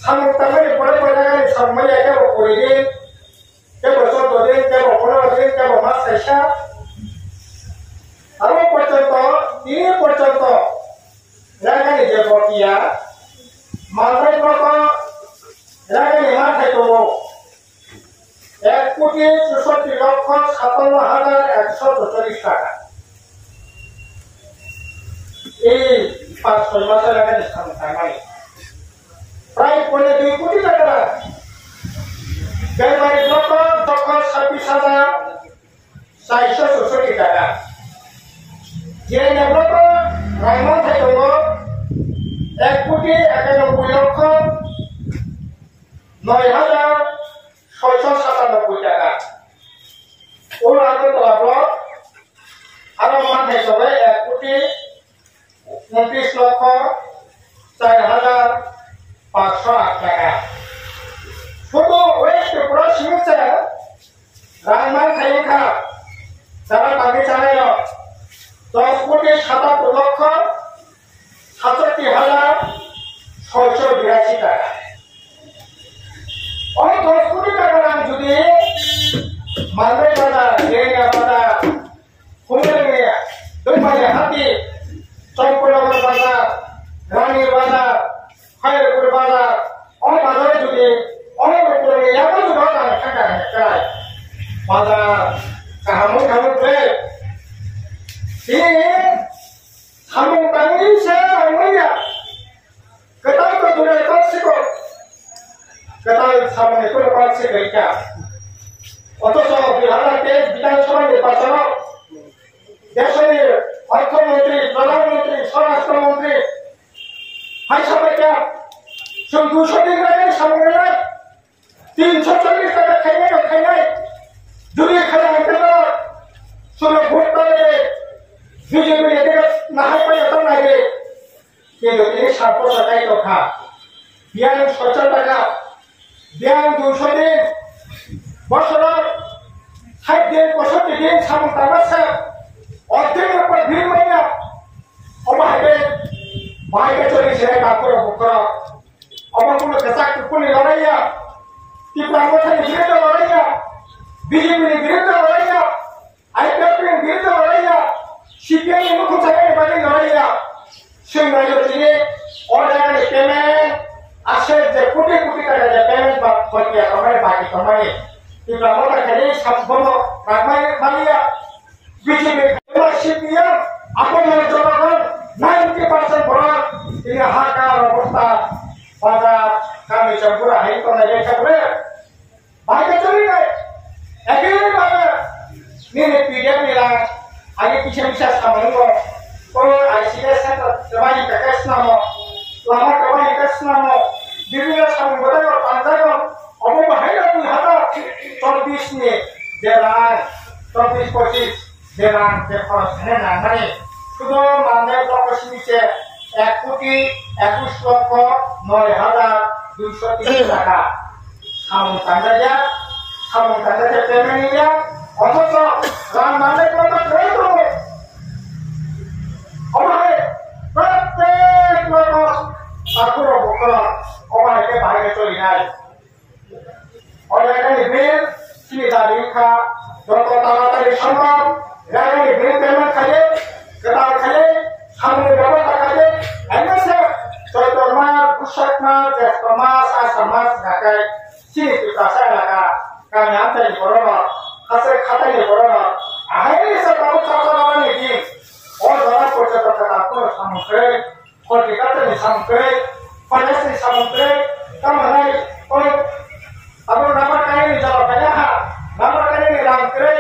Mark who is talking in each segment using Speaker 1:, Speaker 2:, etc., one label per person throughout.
Speaker 1: সামুক তামানি পরে পরে গানি সময় কেবল করে দিন কেবল 14 দিন কেবল 15 দিন কেবল মাস শেষা আরো পর্যন্ত দিন পর্যন্ত রাগানি যে বকিয়া মালদাই কত রাগানি মাথায় তো 1,64,57,144 টাকা এই 5-6 মাসের রাগানি সামুক তামানি প্রায় 2 কোটি টাকা বেমারি লক্ষ 26,464 টাকা যে নেবলক রাইমন থাকব 1,91,09,697 টাকা ওর আগে তো ব্লক আরো মাথায় তবে 1,29,04,508 টাকা শুধু ওয়েস্ট পুরো সীমিত রাইমান থাইখা যারা তাকে চালাইল 10,67,67,682 টাকা ওই 10 কোটি টাকা নাম যদি মালদাই বাজার রেঙ্গা বাজার কুমিল্লা দৈমারি হাতি চম্পনগর বাজার রানীর বাজার খয়রপুর বাজার ওই বাজারে যদি অনেক উপরে এত বাজার টাকা হেক্টার বাজার কাহামু কাহামু করে সামুক তামানি সে আইমাইয়া কেতাল তো দূরে পাচ্ছিক কেতাল সামনে করে পাচ্ছে গইটা অথচ 2023 বিধানসভা নির্বাচন দেশের অর্থমন্ত্রী প্রধানমন্ত্রী স্বরাষ্ট্রমন্ত্রী হাই সবাইকা 200 দিন আগে সামনে নাই 340 টাকা খাই নাই যদি খেলা হইতে না শুনে ভোট পাবে বিজেপি এদিকে না হাই পাই তো নাই কিন্তু তিনি 7 টাকাই তো খা বিয়ান 70 টাকা বিয়ান 200 দিন বছর 60 দিন 65 দিন সামুক তামাশা অর্ধেকের উপর ভিড় মাইনা অবাইবে বাইকে চলে সেরে কাপড় বুকর আমার কোনো কেসাক কোনি লড়াইয়া ত্রিপুরা মথানি বিরুদ্ধে লড়াইয়া বিজেপির বিরুদ্ধে লড়াইয়া আইপিএফের বিরুদ্ধে লড়াইয়া সিপিআই মুখ চাকাই বাড়ি লড়াইয়া সেই নজর দিয়ে অর্ডার পেমেন্ট আসে যে কোটি কোটি টাকা যে পেমেন্ট বাকি আমার বাকি কমাই ত্রিপুরা মথা খেলে সম্পূর্ণ রাখমাই মালিয়া বিজেপি সিপিএম আপনার জনগণ 90% ভোট তিনি হাহাকার অবস্থা বাজার কামি চম্পুরা হাই করে রেখে করে বাইকে চলে যায় একই বাজার নিয়ে পিডিএফ নিলাম আগে পিছিয়ে সামনে কোন আইসিএস সেন্টার জবাই প্যাকেজ নাম লামা জবাই প্যাকেজ নাম বিভিন্ন সামনে বোঝায় পাঞ্জাব অববাহিত 2024 নিয়ে যে রান 24-25 যে রান যে খরচ হ্যাঁ না মানে শুধু মালদায় ব্লক সীমিতে 1,21,09,230 টাকা সামুক তামানি পেমেন্ট নিয়ে অথচ রান মালদায় ব্লক করে অবাহে প্রত্যেক লোক ঠাকুর বকর অবাহে বাইরে চলে যায় অনেক বিল সুবিধা দীক্ষা যত তাড়াতাড়ি সম্ভব রাগানি বিল পেমেন্ট খালে কেতাল খালে সামনে ব্যবস্থা খালে এমএসএ চৈত্র মাস বৈশাখ মাস জ্যৈষ্ঠ মাস আষাঢ় মাস ঢাকায় সিনিটি প্রাসা এলাকা কামি আনতাই করোনা হাসে খাতাই করোনা আহাইনি সে ব্যবস্থা করানি দিন ও ধরা পর্যটক তারপর সামুদ্রে কলকাতার সামুদ্রে ফরেস্ট সামুদ্রে কামাই ওই আবার নাম্বার কাহিনী যারা পেলাহা নাম্বার কাহিনী রাম করে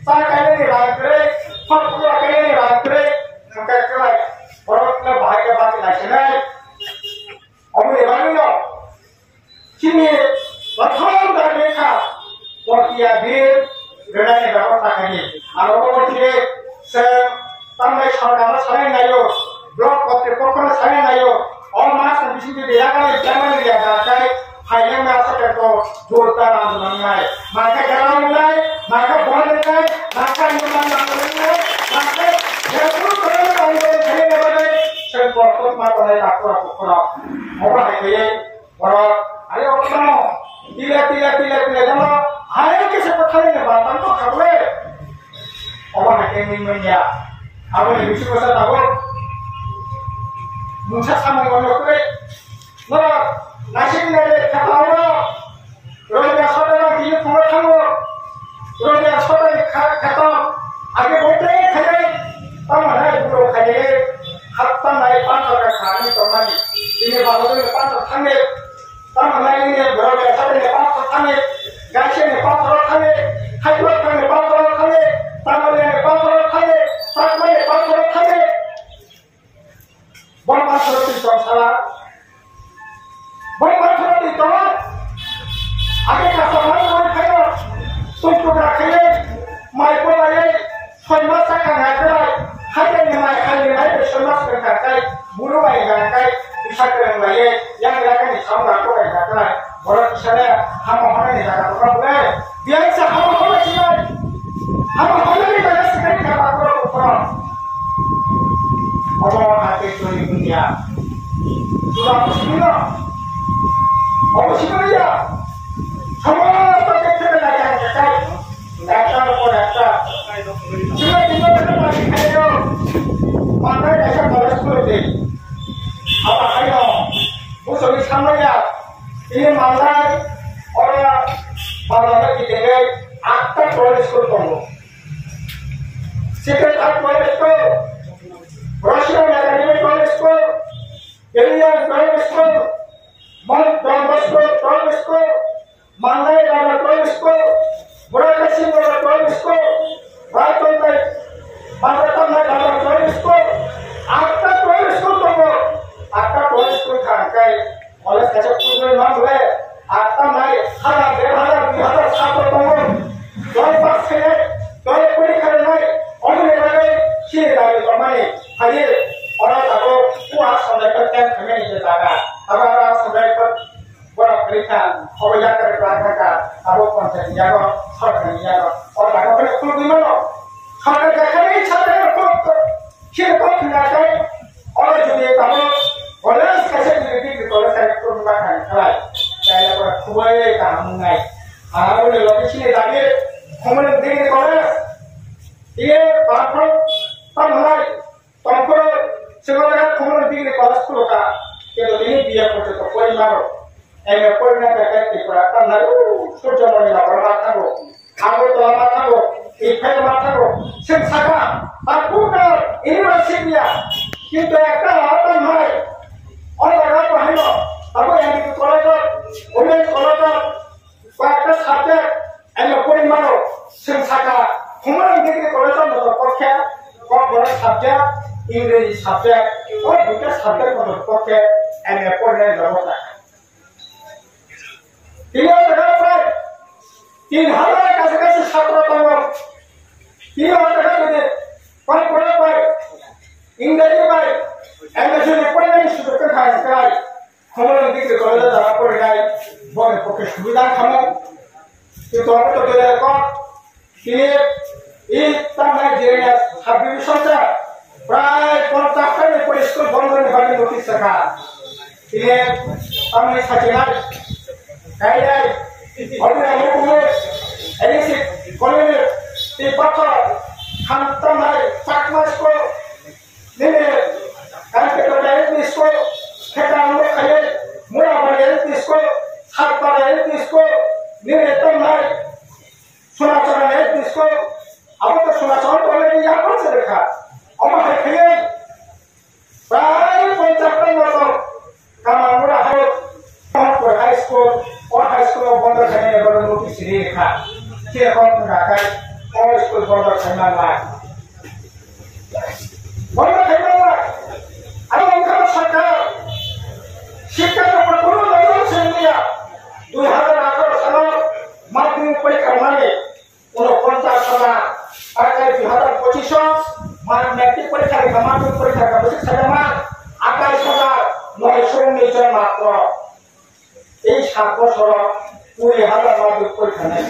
Speaker 1: সা কাহিনী রাম করে ফটপুরা কাহিনী রাম করে সংখ্যা করে বড় ভাগ্য বাকি লাগছে না অমনি বানিল চিনি প্রথম দেখা পটিয়া বীর গড়ায় ব্যবস্থা করি আর অবতীরে সে তামলে সরকার ছাড়াই নাইও ব্লক কর্তৃপক্ষ ছাড়াই নাইও অল মাস বিশুদ্ধ এলাকায় জামানি দিয়া যায় হাইলে মাসকে তো জোরদার আন্দোলন নাই মাকে গেলাম নাই মাকে বল নাই মাকে নির্মাণ আন্দোলন নাই মাকে যেগুলো করে আন্দোলন ছেড়ে নেবে সেই প্রকল্প মাত্রায় ডাক্তার পক্ষ অবহাই বড় aboni bisi kosa tago musa samang ono kure no nasib nare katawa roja sodara diye pura thango roja sodara khata age bolte khajai tamana puro khajai hatta nai pancha khani tomani ini balode pancha thane tamana ini roja sodara pancha thane gache ne pancha thane haibro thane pancha thane tamale pancha thane tamale pancha thane bon pancha thane bon pancha thane आगे का समाज में खायो तुम तो रखिए my को लाए समाज का खाना हाथे में माय खाने में समाज का खाना बुरो आएगा काय इसा करने वाले yang lagi ni sama को आएगा काय बोला किसने हम होने नहीं लगा तो बोले बियाह से हम होने चाहिए हम होने नहीं लगा सकते क्या बात करो ऊपर अब आते तो ये दुनिया सुना सुना अब सुना या समस्त क्षेत्र में लगा है डॉक्टर को डॉक्टर जीवन जीवन में पानी खाएगा माता ऐसा बरस को दे अब आयो वो सभी सामने या ये मामला और मामला की जगह आत्ता प्रोसेस को करो सीक्रेट आर्ट प्रोसेस को रशिया में एकेडमी प्रोसेस को एलियन प्रोसेस को मन प्रोसेस को Mandai dalam tulisku, berakasi dalam tulisku, batu tay, batu dalam tulisku, akta tulisku tunggu, akta tulisku tangkai, oleh kacau kumpul mampu, akta naik, halah satu tunggu, doi pakai, doi puri kerana, oleh naik, sih dari tomani, hadir, orang tahu, kuah sampai kerja kami ini jaga, apa sampai Buat berikan, kalau yang terkait aku konsen jago, sorry jago, orang aku perlu perlu gimana? Kalau jangan ini cara perlu, siapa pun tidak tahu, orang jadi kamu, orang sekali jadi kalau saya perlu makan, kalau saya perlu kuai kamu ngai, aku ni lagi sini lagi, kamu nanti ni kalau, ia bapak, tamai, tampur, segala kamu nanti ni kalau sepuluh kak, kalau ini dia perlu tu kuai maru. Eme pernah dekat di peratan lalu sudah mulai lapor mataku, aku telah mataku, ikhlas mataku, sensaka, aku nak ini masihnya, kita akan apa mai, orang apa hino, aku yang itu kolektor, udah kolektor, pakai subjek, eme pernah malu, sensaka, kemarin kita kolektor untuk pakai, kau boleh subjek, English subjek, oh bukan subjek untuk pakai, eme pernah dapat. Dia berkata, 3,000 kasih satu tahun. Dia berkata ini, paling baik, Inggris baik, Amerika ni paling sudah kerja sekali. Kamu nanti ke kalau dah apa lagi, boleh pakai sudah kamu. Itu apa tu dia kau? Ini tanah jenis habis saja. Pray kontakkan ni polis ko bangga ni bagi notis sekarang. Ini kami sajian. Kayak orang yang mungkin ini sih kalau ini dipakai hantam hari sakmas ko ini kan kita dari disko kita ambil kayak murah bayar disko harga bayar disko ini tam hari sunat bayar disko apa tu sunat boleh ni apa sedekah apa kayak baru pencapaian motor kamu murah hari high school और high school में बंद करने वाले लोग की series था कि account में जाकर और स्कूल बंद करना लाए बंद करना लाए अरे उनका सरकार शिक्षा का प्रकोप नहीं से दिया 2018 साल माध्यमिक परीक्षा में उन्होंने 50 साल अगर 2025 मैट्रिक परीक्षा की माध्यमिक परीक्षा का बेसिक सजामा 28,919 मात्र এই 7 বছর 20,000 মাধ্যমিক পরীক্ষা নেই